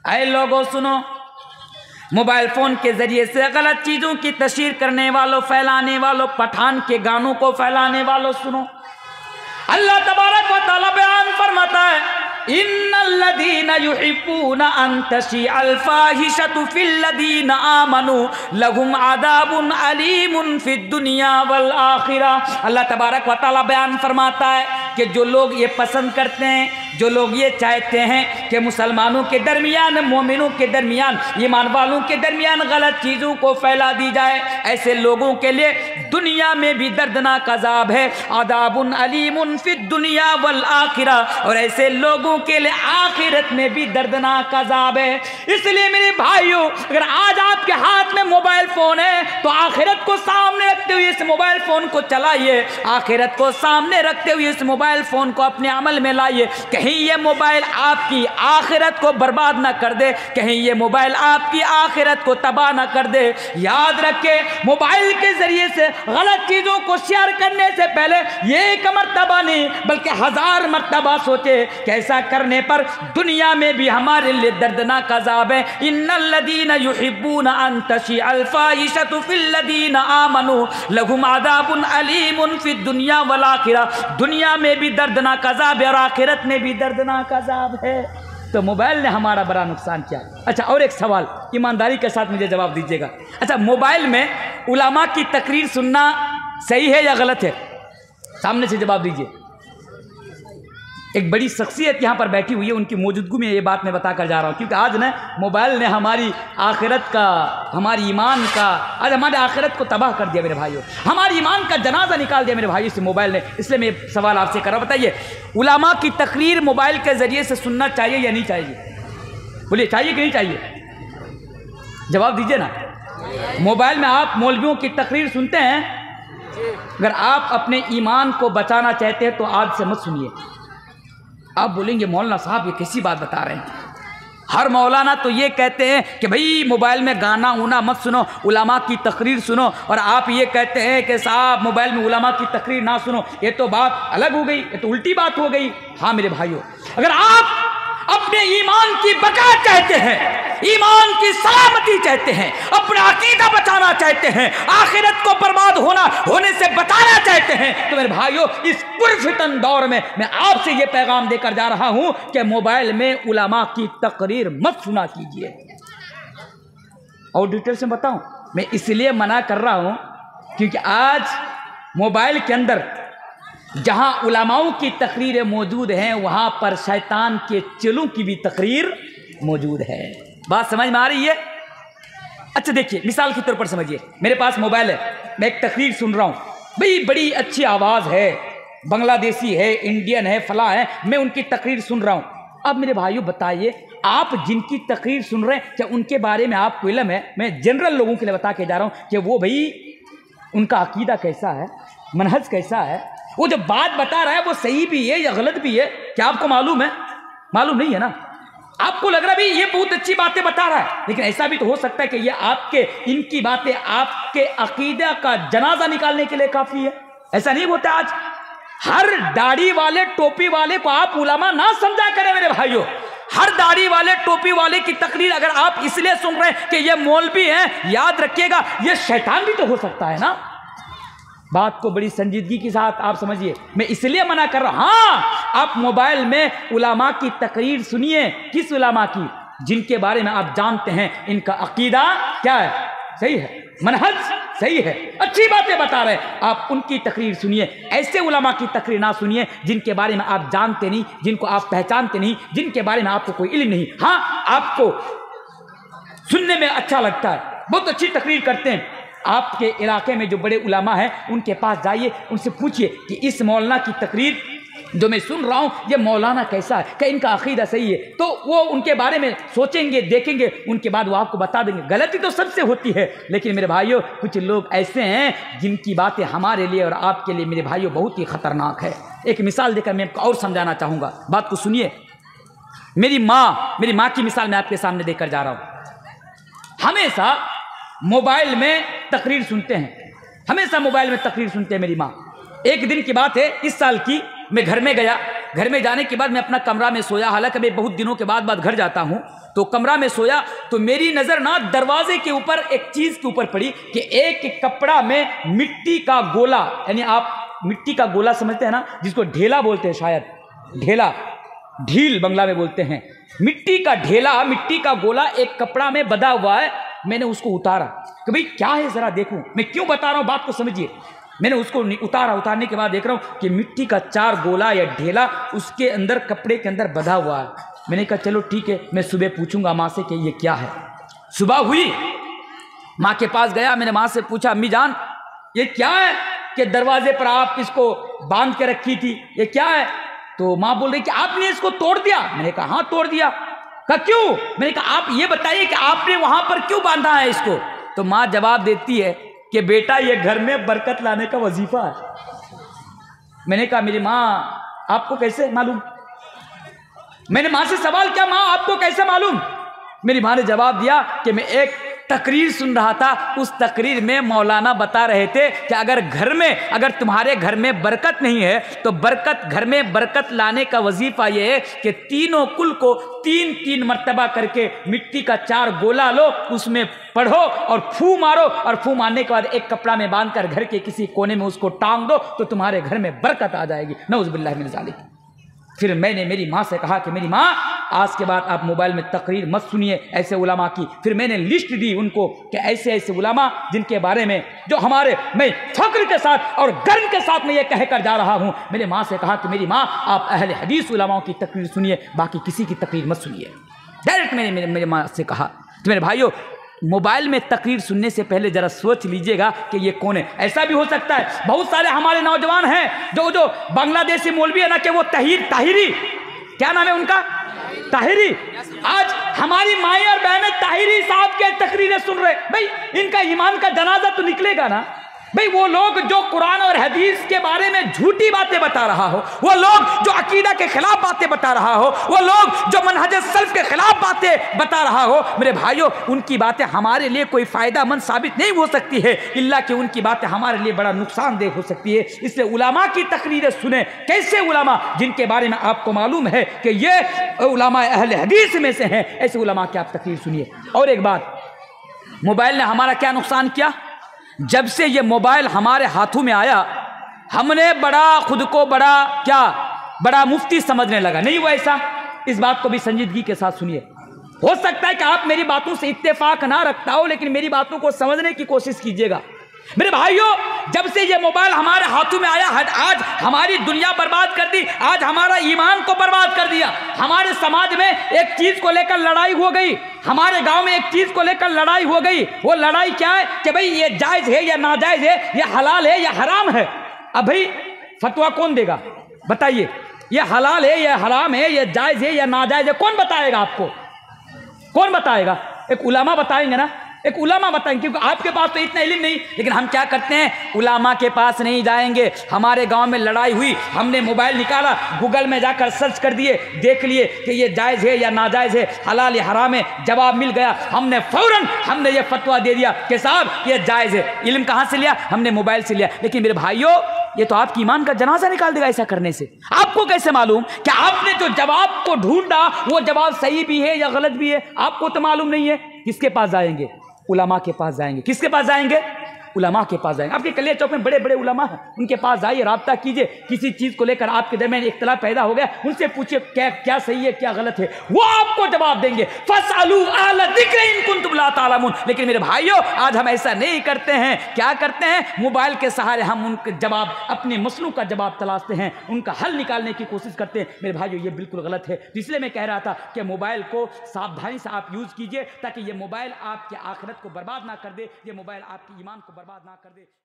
ऐ लोगों सुनो, mobile phone के जरिए से गलत चीजों की तशहीर करने वालों, फैलाने वालों, पठान के गानों को फैलाने वालों सुनो, अल्लाह तबारक व तआला बयान फरमाता है, इन्नल्लज़ीना युहिब्बूना अन तशीअल फाहिशतु फिल्लज़ीना आमनू लहुम अज़ाबुन अलीमुन फिद दुनिया वल आखिरह। अल्लाह तबारक व तआला बयान फरमाता है कि जो लोग ये पसंद करते हैं, जो लोग ये चाहते हैं कि मुसलमानों के दरमियान, मोमिनों के दरमियान, ईमान वालों के दरमियान गलत चीज़ों को फैला दी जाए, ऐसे लोगों के लिए दुनिया में भी दर्दनाक अज़ाब है, अज़ाबुन अलीमुन फिद दुनिया वल आखिरह, और ऐसे लोगों के लिए आखिरत में भी दर्दनाक अज़ाब है। इसलिए मेरे भाइयों, अगर आज आपके हाथ में मोबाइल फ़ोन है तो आखिरत को सामने रखते हुए इस मोबाइल फ़ोन को चलाइए, आखिरत को सामने रखते हुए इस मोबाइल फ़ोन को अपने अमल में लाइए। कहीं ये मोबाइल आपकी आखिरत को बर्बाद ना कर दे, कहीं ये मोबाइल आपकी आखिरत को तबाह ना कर दे। याद रखे, मोबाइल के जरिए से गलत चीज़ों को शेयर करने से पहले ये एक मर्तबा नहीं बल्कि 1000 मर्तबा सोचे कि ऐसा करने पर दुनिया में भी हमारे लिए दर्दनाक अज़ाब है। इन्नल्लज़ीना युहिब्बूना अन तशीअल फाहिशतु फिल्लज़ीना आमनू लहुम अज़ाबुन अलीमुन फिद दुनिया वल आखिरह। दुनिया में भी दर्दनाक अज़ाब है और आखिरत में भी दर्दनाक अज़ाब है। तो मोबाइल ने हमारा बड़ा नुकसान किया। अच्छा, और एक सवाल ईमानदारी के साथ मुझे जवाब दीजिएगा। अच्छा, मोबाइल में उलमा की तकरीर सुनना सही है या गलत है? सामने से जवाब दीजिए। एक बड़ी शख्सियत यहाँ पर बैठी हुई है, उनकी मौजूदगी में ये बात मैं बताकर जा रहा हूँ, क्योंकि आज न मोबाइल ने हमारी आखिरत का, हमारी ईमान का, आज हमारे आखिरत को तबाह कर दिया मेरे भाइयों, हमारी ईमान का जनाजा निकाल दिया मेरे भाइयों से मोबाइल ने। इसलिए मैं सवाल आपसे कर रहा हूँ, बताइए उलमा की तकरीर मोबाइल के ज़रिए से सुनना चाहिए या नहीं चाहिए? बोलिए, चाहिए कि नहीं चाहिए? जवाब दीजिए ना। मोबाइल में आप मौलवियों की तकरीर सुनते हैं, अगर आप अपने ईमान को बचाना चाहते हैं तो आज से मत सुनिए। आप बोलेंगे मौलाना साहब ये कैसी बात बता रहे हैं? हर मौलाना तो ये कहते हैं कि भाई मोबाइल में गाना उना मत सुनो, उलमा की तकरीर सुनो, और आप ये कहते हैं कि साहब मोबाइल में उलमा की तकरीर ना सुनो। ये तो बात अलग हो गई, ये तो उल्टी बात हो गई। हाँ मेरे भाइयों, अगर आप अपने ईमान की बका चाहते हैं, ईमान की सलामती चाहते हैं, अपना अकीदा बचाना चाहते हैं, आखिरत को बर्बाद होने से बचाना चाहते हैं, तो मेरे भाइयों इस पुरफितन दौर में मैं आपसे ये पैगाम देकर जा रहा हूं कि मोबाइल में उलमा की तकरीर मत सुना कीजिए। और डिटेल से बताऊं, मैं इसलिए मना कर रहा हूं क्योंकि आज मोबाइल के अंदर जहां उलमाओं की तकरीरें मौजूद हैं वहां पर शैतान के चेलों की भी तकरीर मौजूद है। बात समझ में आ रही है? अच्छा देखिए, मिसाल के तौर पर समझिए, मेरे पास मोबाइल है, मैं एक तकरीर सुन रहा हूँ, भाई बड़ी अच्छी आवाज़ है, बांग्लादेशी है, इंडियन है, फला है, मैं उनकी तकरीर सुन रहा हूँ। अब मेरे भाइयों बताइए, आप जिनकी तकरीर सुन रहे हैं क्या उनके बारे में आपको इल्म है? मैं जनरल लोगों के लिए बता के जा रहा हूँ कि वो भाई उनका अकीदा कैसा है, मनहज कैसा है, वो जो बात बता रहा है वो सही भी है या गलत भी है, क्या आपको मालूम है? मालूम नहीं है ना। आपको लग रहा है भाई ये बहुत अच्छी बातें बता रहा है, लेकिन ऐसा भी तो हो सकता है कि ये आपके, इनकी बातें आपके अकीदा का जनाजा निकालने के लिए काफी है। ऐसा नहीं होता। आज हर दाढ़ी वाले, टोपी वाले को आप उलमा ना समझा करें मेरे भाइयों। हर दाढ़ी वाले, टोपी वाले की तकरीर अगर आप इसलिए सुन रहे हैं कि ये मौलवी हैं, याद रखिएगा ये शैतान भी तो हो सकता है ना। बात को बड़ी संजीदगी के साथ आप समझिए, मैं इसलिए मना कर रहा हूं। हाँ, आप मोबाइल में उलमा की तकरीर सुनिए। किस उलमा की? जिनके बारे में आप जानते हैं इनका अकीदा क्या है, सही है, मनहज सही है, अच्छी बातें बता रहे हैं, आप उनकी तकरीर सुनिए। ऐसे उलमा की तकरीर ना सुनिए जिनके बारे में आप जानते नहीं, जिनको आप पहचानते नहीं, जिनके बारे में आपको कोई इल्म नहीं। हाँ, आपको सुनने में अच्छा लगता है, बहुत अच्छी तकरीर करते हैं, आपके इलाके में जो बड़े उलमा हैं उनके पास जाइए, उनसे पूछिए कि इस मौलाना की तकरीर जो मैं सुन रहा हूँ ये मौलाना कैसा है, क्या इनका अकीदा सही है? तो वो उनके बारे में सोचेंगे, देखेंगे, उनके बाद वो आपको बता देंगे। गलती तो सबसे होती है, लेकिन मेरे भाइयों कुछ लोग ऐसे हैं जिनकी बातें हमारे लिए और आपके लिए मेरे भाइयों बहुत ही खतरनाक है। एक मिसाल देकर मैं आपको और समझाना चाहूँगा, बात को सुनिए। मेरी माँ की मिसाल मैं आपके सामने देकर जा रहा हूँ। हमेशा मोबाइल में तकरीर सुनते हैं, हमेशा मोबाइल में तकरीर सुनते हैं मेरी माँ। एक दिन की बात है, इस साल की, मैं घर में गया, घर में जाने के बाद मैं अपना कमरा में सोया, हालांकि मैं बहुत दिनों के बाद घर जाता हूँ, तो कमरा में सोया तो मेरी नज़र ना दरवाजे के ऊपर एक चीज़ के ऊपर पड़ी कि एक कपड़ा में मिट्टी का गोला, यानी आप मिट्टी का गोला समझते हैं ना, जिसको ढेला बोलते हैं, शायद ढेला, ढील बंगला में बोलते हैं, मिट्टी का ढेला, मिट्टी का गोला एक कपड़ा में बंधा हुआ है। मैंने उसको उतारा कि भाई क्या है जरा देखूं, मैं क्यों बता रहा हूं बात को समझिए। मैंने उसको उतारा, उतारने के बाद देख रहा हूं कि मिट्टी का 4 गोला या ढेला उसके अंदर, कपड़े के अंदर बंधा हुआ है। मैंने कहा चलो ठीक है, मैं सुबह पूछूंगा माँ से कि ये क्या है। सुबह हुई, माँ के पास गया, मैंने माँ से पूछा अम्मी जान ये क्या है कि दरवाजे पर आप इसको बांध के रखी थी, ये क्या है? तो माँ बोल रही कि आपने इसको तोड़ दिया। मैंने कहा हाँ तोड़ दिया। कहा क्यों? मैंने कहा आप ये बताइए कि आपने वहां पर क्यों बांधा है इसको? तो माँ जवाब देती है कि बेटा ये घर में बरकत लाने का वजीफा है। मैंने कहा मेरी माँ आपको कैसे मालूम? मैंने माँ से सवाल किया माँ आपको कैसे मालूम? मेरी माँ ने जवाब दिया कि मैं एक तकरीर सुन रहा था, उस तकरीर में मौलाना बता रहे थे कि अगर तुम्हारे घर में बरकत नहीं है तो घर में बरकत लाने का वजीफा यह है कि तीनों कुल को 3-3 मर्तबा करके मिट्टी का 4 गोला लो, उसमें पढ़ो और फू मारो, और फू मारने के बाद एक कपड़ा में बांधकर घर के किसी कोने में उसको टांग दो तो तुम्हारे घर में बरकत आ जाएगी। नऊज़ बिल्लाह मिन ज़ालिक। फिर मैंने मेरी माँ से कहा कि मेरी माँ आज के बाद आप मोबाइल में तकरीर मत सुनिए ऐसे उलमा की। फिर मैंने लिस्ट दी उनको कि ऐसे ऐसे उलमा जिनके बारे में जो मैं फख्र के साथ और गर्व के साथ मैं ये कह कर जा रहा हूँ। मेरे माँ से कहा कि मेरी माँ आप अहले हदीस उलमाओं की तकरीर सुनिए, बाकी किसी की तकरीर मत सुनिए। डायरेक्ट मैंने मेरी माँ से कहा। तो मेरे भाइयों मोबाइल में तकरीर सुनने से पहले जरा सोच लीजिएगा कि ये कौन है। ऐसा भी हो सकता है बहुत सारे हमारे नौजवान हैं जो बांग्लादेशी मौलवी है ना, कि वो ताहिरी, क्या नाम है उनका, ताहिरी। आज हमारी माएँ और बहनें ताहिरी साहब के तकरीरें सुन रहे। भाई इनका ईमान का जनाजा तो निकलेगा ना। भाई वो लोग जो कुरान और हदीस के बारे में झूठी बातें बता रहा हो, वो लोग जो अकीदा के खिलाफ बातें बता रहा हो, वो लोग जो मनहज सल्फ के खिलाफ बातें बता रहा हो, मेरे भाइयों उनकी बातें हमारे लिए कोई फायदामंद साबित नहीं हो सकती है, इल्ला कि उनकी बातें हमारे लिए बड़ा नुकसानदेह हो सकती है। इसलिए उलमा की तकरीरें सुने। कैसे उलमा? जिनके बारे में आपको मालूम है कि ये उलमा अहले हदीस में से हैं, ऐसे उलमा की आप तकरीर सुनिए। और एक बात, मोबाइल ने हमारा क्या नुकसान किया? जब से ये मोबाइल हमारे हाथों में आया हमने खुद को बड़ा मुफ्ती समझने लगा। नहीं वो ऐसा, इस बात को भी संजीदगी के साथ सुनिए। हो सकता है कि आप मेरी बातों से इत्तेफाक ना रखता हो, लेकिन मेरी बातों को समझने की कोशिश कीजिएगा। मेरे भाइयों जब से ये मोबाइल हमारे हाथों में आया, आज हमारी दुनिया बर्बाद कर दी, आज हमारा ईमान को बर्बाद कर दिया। हमारे समाज में एक चीज को लेकर लड़ाई हो गई, हमारे गांव में एक चीज को लेकर लड़ाई हो गई। वो लड़ाई क्या है कि भाई ये जायज है या नाजायज है, ये हलाल है या हराम है। अब भाई फतवा कौन देगा बताइए? ये हलाल है या हराम है, ये जायज है या नाजायज है, कौन बताएगा आपको? कौन बताएगा? एक उलमा बताएंगे ना, एक उलमा बताएंगे, क्योंकि आपके पास तो इतना इल्म नहीं। लेकिन हम क्या करते हैं, उलमा के पास नहीं जाएंगे। हमारे गांव में लड़ाई हुई, हमने मोबाइल निकाला, गूगल में जाकर सर्च कर दिए, देख लिए कि ये जायज़ है या नाजायज़ है, हलाल या हराम है, जवाब मिल गया। हमने फ़ौरन ये फतवा दे दिया कि साहब ये जायज़ है। इल्म कहाँ से लिया? हमने मोबाइल से लिया। लेकिन मेरे भाइयों ये तो आपकी ईमान का जनाजा निकाल देगा ऐसा करने से। आपको कैसे मालूम कि आपने जो जवाब को ढूंढा वो जवाब सही भी है या गलत भी है? आपको तो मालूम नहीं है। किसके पास जाएंगे? उलमा के पास जाएंगे। किसके पास जाएंगे? उलमा के पास जाएंगे। आपके कलिया चौक में बड़े बड़े उलमा हैं, उनके पास जाइए, राब्ता कीजिए। किसी चीज़ को लेकर आपके दरमियान इख्तिलाफ पैदा हो गया, उनसे पूछिए क्या सही है क्या गलत है, वो आपको जवाब देंगे। फसअलू अहल ज़िक्र इन कुंतुम ला तालमून। लेकिन मेरे भाइयों आज हम ऐसा नहीं करते हैं। क्या करते हैं? मोबाइल के सहारे हम उनके जवाब, अपने मसलों का जवाब तलाशते हैं, उनका हल निकालने की कोशिश करते हैं। मेरे भाइयों ये बिल्कुल गलत है। तो इसलिए मैं कह रहा था कि मोबाइल को सावधानी से आप यूज़ कीजिए, ताकि ये मोबाइल आपके आखिरत को बर्बाद ना कर दे, ये मोबाइल आपके ईमान को बर्बाद ना कर दे।